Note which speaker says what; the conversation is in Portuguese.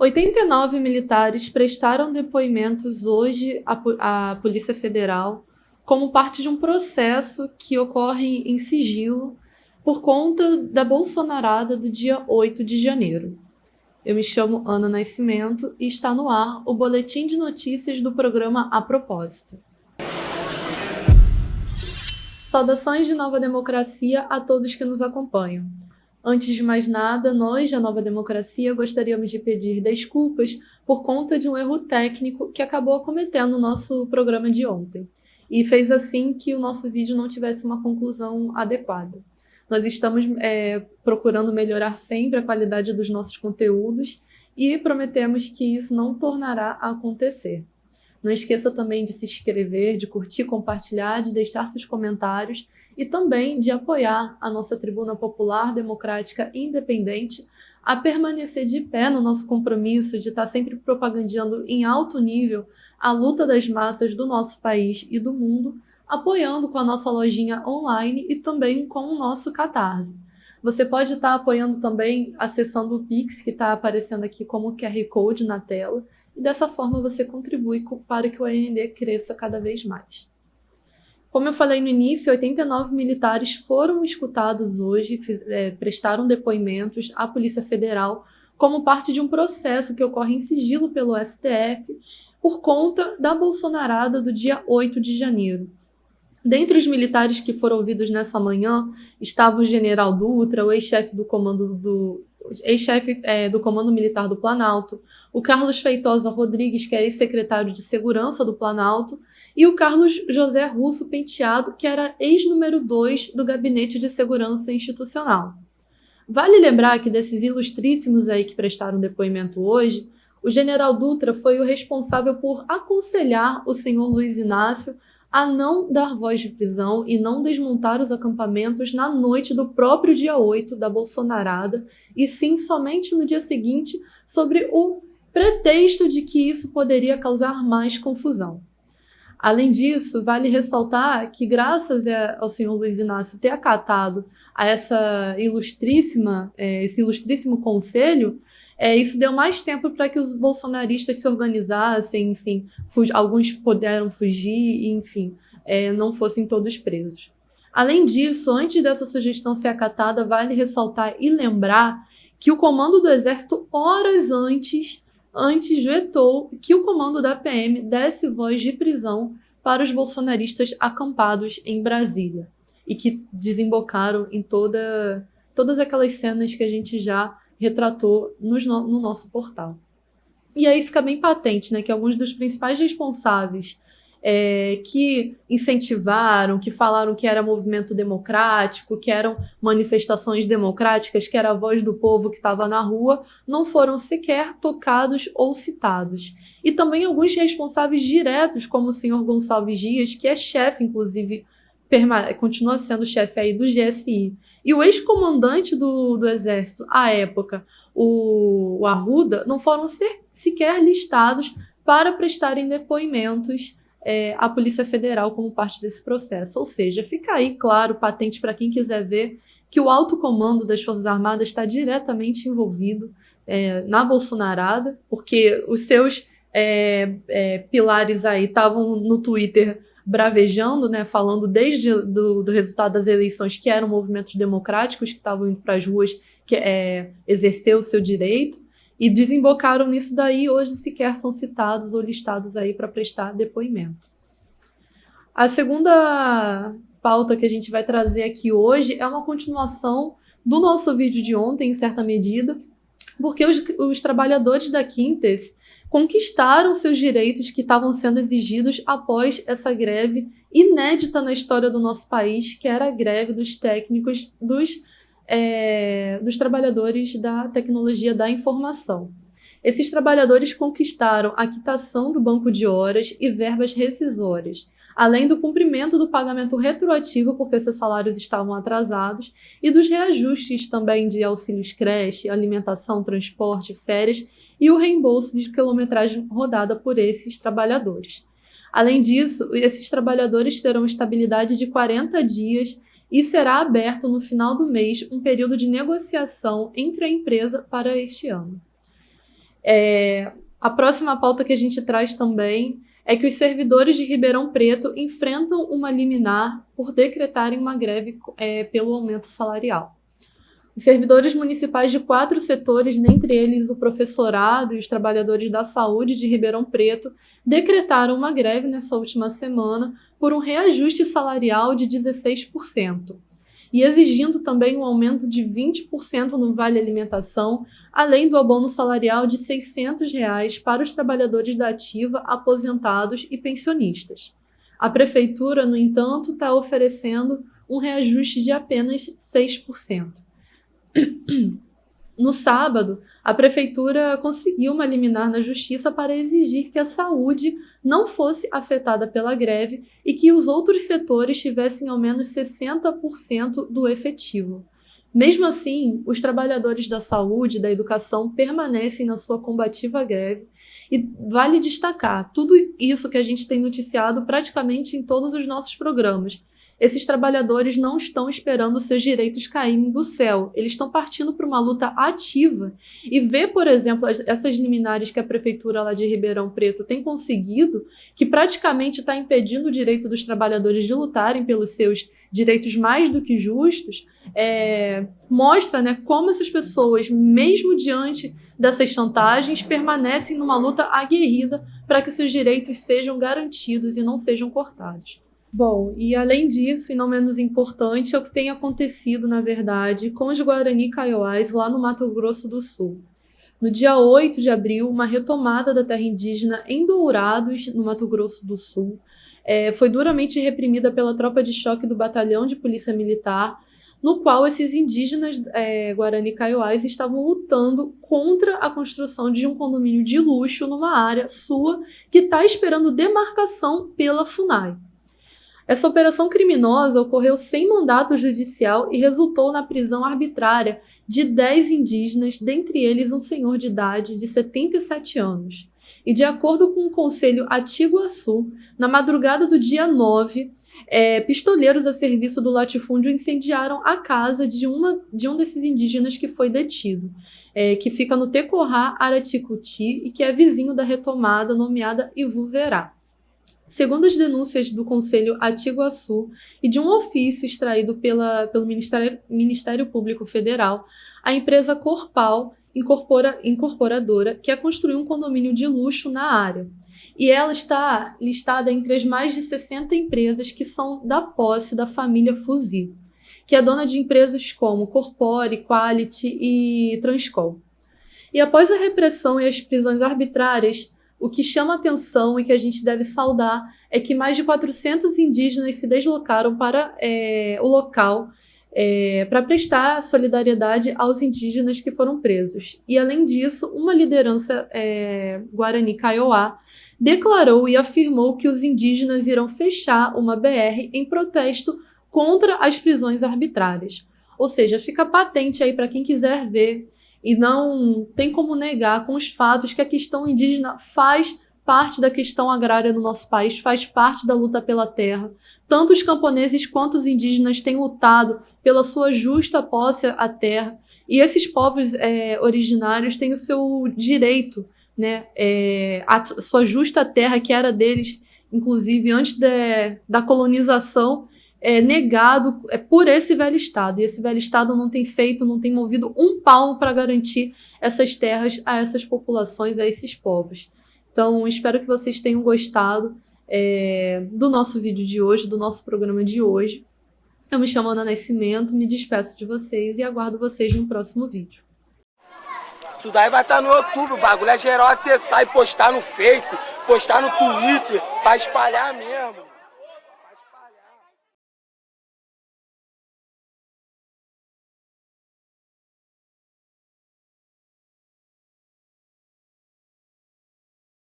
Speaker 1: 89 militares prestaram depoimentos hoje à Polícia Federal como parte de um processo que ocorre em sigilo por conta da bolsonarada do dia 8 de janeiro. Eu me chamo Ana Nascimento e está no ar o boletim de notícias do programa A Propósito. Saudações de Nova Democracia a todos que nos acompanham. Antes de mais nada, nós, da Nova Democracia, gostaríamos de pedir desculpas por conta de um erro técnico que acabou acometendo o nosso programa de ontem e fez assim que o nosso vídeo não tivesse uma conclusão adequada. Nós estamos procurando melhorar sempre a qualidade dos nossos conteúdos e prometemos que isso não tornará a acontecer. Não esqueça também de se inscrever, de curtir, compartilhar, de deixar seus comentários e também de apoiar a nossa Tribuna Popular, Democrática e Independente a permanecer de pé no nosso compromisso de estar sempre propagandeando em alto nível a luta das massas do nosso país e do mundo, apoiando com a nossa lojinha online e também com o nosso Catarse. Você pode estar apoiando também acessando o Pix, que está aparecendo aqui como QR Code na tela, e dessa forma você contribui para que o AND cresça cada vez mais. Como eu falei no início, 89 militares foram escutados hoje, prestaram depoimentos à Polícia Federal como parte de um processo que ocorre em sigilo pelo STF por conta da bolsonarada do dia 8 de janeiro. Dentre os militares que foram ouvidos nessa manhã estava o general Dutra, o ex-chefe do Comando Militar do Planalto, o Carlos Feitosa Rodrigues, que é ex-secretário de Segurança do Planalto, e o Carlos José Russo Penteado, que era ex-número 2 do Gabinete de Segurança Institucional. Vale lembrar que desses ilustríssimos aí que prestaram depoimento hoje, o general Dutra foi o responsável por aconselhar o senhor Luiz Inácio a não dar voz de prisão e não desmontar os acampamentos na noite do próprio dia 8 da bolsonarada, e sim somente no dia seguinte, sobre o pretexto de que isso poderia causar mais confusão. Além disso, vale ressaltar que graças ao senhor Luiz Inácio ter acatado a esse ilustríssimo conselho, isso deu mais tempo para que os bolsonaristas se organizassem, enfim, alguns puderam fugir e, enfim, não fossem todos presos. Além disso, antes dessa sugestão ser acatada, vale ressaltar e lembrar que o comando do Exército, horas antes vetou que o comando da PM desse voz de prisão para os bolsonaristas acampados em Brasília e que desembocaram em todas aquelas cenas que a gente já retratou no nosso portal. E aí fica bem patente, né, que alguns dos principais responsáveis que incentivaram, que falaram que era movimento democrático, que eram manifestações democráticas, que era a voz do povo que estava na rua, não foram sequer tocados ou citados. E também alguns responsáveis diretos, como o senhor Gonçalves Dias, que é chefe, inclusive, continua sendo chefe aí do GSI. E o ex-comandante do Exército, à época, o Arruda, não foram sequer listados para prestarem depoimentos à Polícia Federal como parte desse processo. Ou seja, fica aí claro, patente para quem quiser ver, que o alto comando das Forças Armadas está diretamente envolvido na bolsonarada, porque os seus pilares aí estavam no Twitter bravejando, né, falando desde do resultado das eleições que eram movimentos democráticos que estavam indo para as ruas exercer o seu direito, e desembocaram nisso daí, hoje sequer são citados ou listados aí para prestar depoimento. A segunda pauta que a gente vai trazer aqui hoje é uma continuação do nosso vídeo de ontem, em certa medida, porque os trabalhadores da Quintes conquistaram seus direitos que estavam sendo exigidos após essa greve inédita na história do nosso país, que era a greve dos técnicos, dos trabalhadores da tecnologia da informação. Esses trabalhadores conquistaram a quitação do banco de horas e verbas rescisórias, além do cumprimento do pagamento retroativo porque seus salários estavam atrasados e dos reajustes também de auxílios creche, alimentação, transporte, férias e o reembolso de quilometragem rodada por esses trabalhadores. Além disso, esses trabalhadores terão estabilidade de 40 dias e será aberto no final do mês um período de negociação entre a empresa para este ano. A próxima pauta que a gente traz também é que os servidores de Ribeirão Preto enfrentam uma liminar por decretarem uma greve pelo aumento salarial. Os servidores municipais de 4 setores, dentre eles o professorado e os trabalhadores da saúde de Ribeirão Preto, decretaram uma greve nessa última semana por um reajuste salarial de 16%. E exigindo também um aumento de 20% no Vale Alimentação, além do abono salarial de R$ 600 para os trabalhadores da ativa, aposentados e pensionistas. A prefeitura, no entanto, está oferecendo um reajuste de apenas 6%. No sábado, a prefeitura conseguiu uma liminar na justiça para exigir que a saúde não fosse afetada pela greve e que os outros setores tivessem ao menos 60% do efetivo. Mesmo assim, os trabalhadores da saúde e da educação permanecem na sua combativa greve e vale destacar tudo isso que a gente tem noticiado praticamente em todos os nossos programas. Esses trabalhadores não estão esperando seus direitos caírem do céu, eles estão partindo para uma luta ativa e ver, por exemplo, essas liminares que a prefeitura lá de Ribeirão Preto tem conseguido, que praticamente está impedindo o direito dos trabalhadores de lutarem pelos seus direitos mais do que justos, mostra, né, como essas pessoas, mesmo diante dessas chantagens, permanecem numa luta aguerrida para que seus direitos sejam garantidos e não sejam cortados. Bom, e além disso, e não menos importante, é o que tem acontecido, na verdade, com os Guarani Kaiowás lá no Mato Grosso do Sul. No dia 8 de abril, uma retomada da terra indígena em Dourados, no Mato Grosso do Sul, foi duramente reprimida pela tropa de choque do Batalhão de Polícia Militar, no qual esses indígenas Guarani Kaiowás estavam lutando contra a construção de um condomínio de luxo numa área sua que está esperando demarcação pela FUNAI. Essa operação criminosa ocorreu sem mandato judicial e resultou na prisão arbitrária de 10 indígenas, dentre eles um senhor de idade de 77 anos. E de acordo com o Conselho Atiguaçu, na madrugada do dia 9, pistoleiros a serviço do latifúndio incendiaram a casa de um desses indígenas que foi detido, que fica no Tecorá Araticuti e que é vizinho da retomada nomeada Ivuverá. Segundo as denúncias do Conselho Atiguaçu e de um ofício extraído pelo Ministério Público Federal, a empresa Corpal Incorporadora quer construir um condomínio de luxo na área. E ela está listada entre as mais de 60 empresas que são da posse da família Fuzi, que é dona de empresas como Corpore, Quality e Transcol. E após a repressão e as prisões arbitrárias, o que chama atenção e que a gente deve saudar é que mais de 400 indígenas se deslocaram para o local para prestar solidariedade aos indígenas que foram presos. E, além disso, uma liderança Guarani Kaiowá declarou e afirmou que os indígenas irão fechar uma BR em protesto contra as prisões arbitrárias. Ou seja, fica patente aí para quem quiser ver, e não tem como negar com os fatos que a questão indígena faz parte da questão agrária do nosso país, faz parte da luta pela terra. Tanto os camponeses quanto os indígenas têm lutado pela sua justa posse à terra, e esses povos originários têm o seu direito, né, a sua justa terra, que era deles, inclusive antes da colonização, negado por esse velho Estado. E esse velho Estado não tem movido um palmo para garantir essas terras a essas populações, a esses povos. Então, espero que vocês tenham gostado do nosso vídeo de hoje, do nosso programa de hoje. Eu me chamo Ana Nascimento, me despeço de vocês e aguardo vocês no próximo vídeo.
Speaker 2: Isso daí vai estar no YouTube, o bagulho é geral acessar e postar no Face, postar no Twitter, para espalhar mesmo.